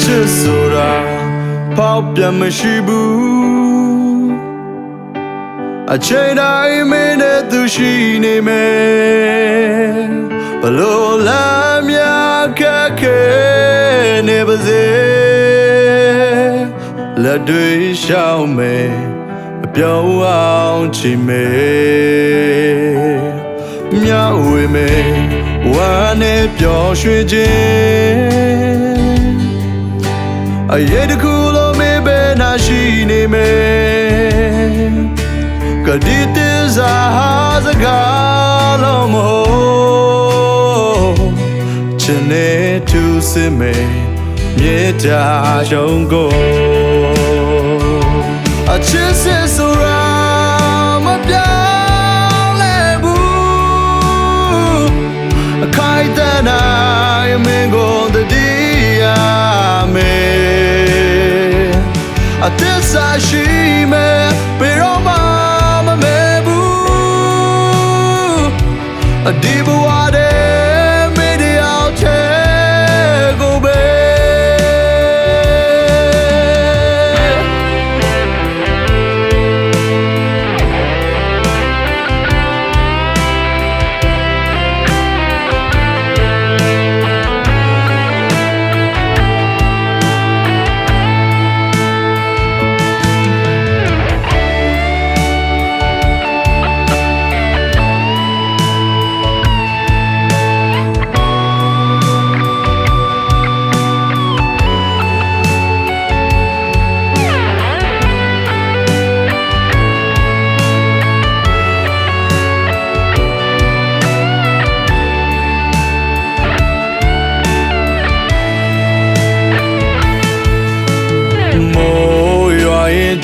ချစ်ဆိုတာဖောက်ပြန်မရှိဘူးအချိန်တိုင်းမင်းနဲ့သူရှိနေမယ်ဘလို့လမ်းများခက်ခဲနေပါစေလက်တွေရှောင်မယ်အပြောင်းအောင်ချီမယ်မြဝေမယ်ဝမ်းနဲ့ပျော်ရွှင်ခြင်းအရေးတစ်ခုလုံးမေးပဲနာရှိနေမယ်ကတိတည်းစားစကားလုံးမဟုတ်ချင်နေသူစင်မယ်မြေတာရှုံးကိုအချစ်စစ်ဆိုတာမပြောင်းလဲဘူးအခိုင်အတန့်နိုင်မင်းကိုတတိယမယ်အသက်စာရှိမယ်ဘယ်တော့မှမမဲဘူးဒီဘဝတဲ့မင်းတယောက်တည်းကိုပဲ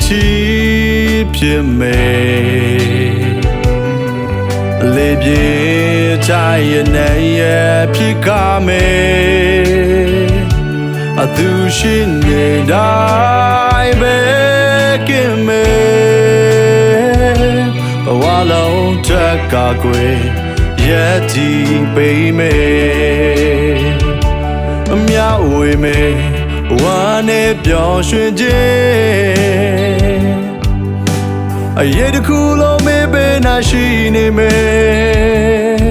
ချီဖြစ်မယ်လေပြေချာရဲ့နဲ့ရဲ့ဖြစ်ကားမယ်အသူရှိနေတိုင်းပဲကင်မယ်ဘဝလုံးတက်ကကွယ်ရဲ့ဒီပေးမယ်အမြဝေမယ်ဝမ်းနဲ့ပျော်ရွှင်ခြင်းအရေးတစ်ခုလုံးမေးပဲနာရှိနေမယ်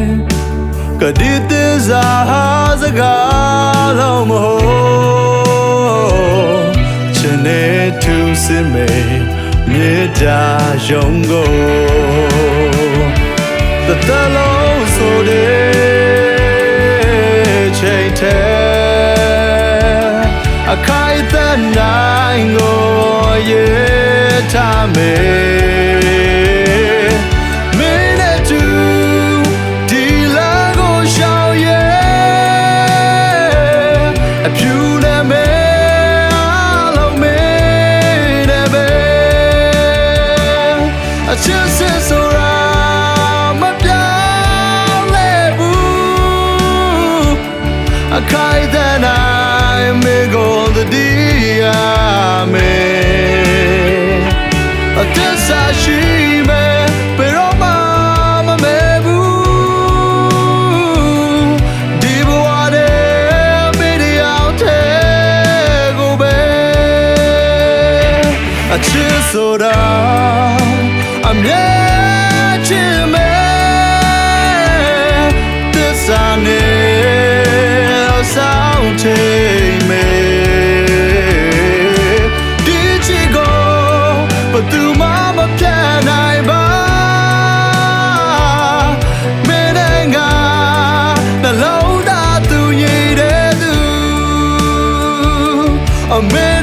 ကတိတည်းစားစကားလုံးမဟုတ်ချင်နေသူစင်မယ်မြေတာရုံကိုတတလုံးဆိုတဲ့ချိန်ထဲအခိုင်အတန့်နိုင်ကိုရထားမယ်မင်းနဲ့သူဒီလမ်းကိုရှောင်ရဲ့အဖြူနဲ့မဲအလုံးမင်းနဲ့ပဲအချစ်စစ်ဆိုတာမပြောင်းလဲဘူးအခိုင်အတန့်နိုင်မင်းကိုတတိယမယ်အသက်စာရှိမယ်ဘယ်တော့မှမမဲဘူးဒီဘဝတဲ့မင်းတယောက်တည်းကိုပဲအချစ်ဆိုတာအမြဲချစ်မယ်သစ္စာနဲ့ဆောင်ချိန်မယ်ဒီချစ်ကိုဘယ်သူမှမပြတ်နိုင်ပါမင်းနဲ့ငါနှလုံးသားသူရည်တဲ့သူအမင်း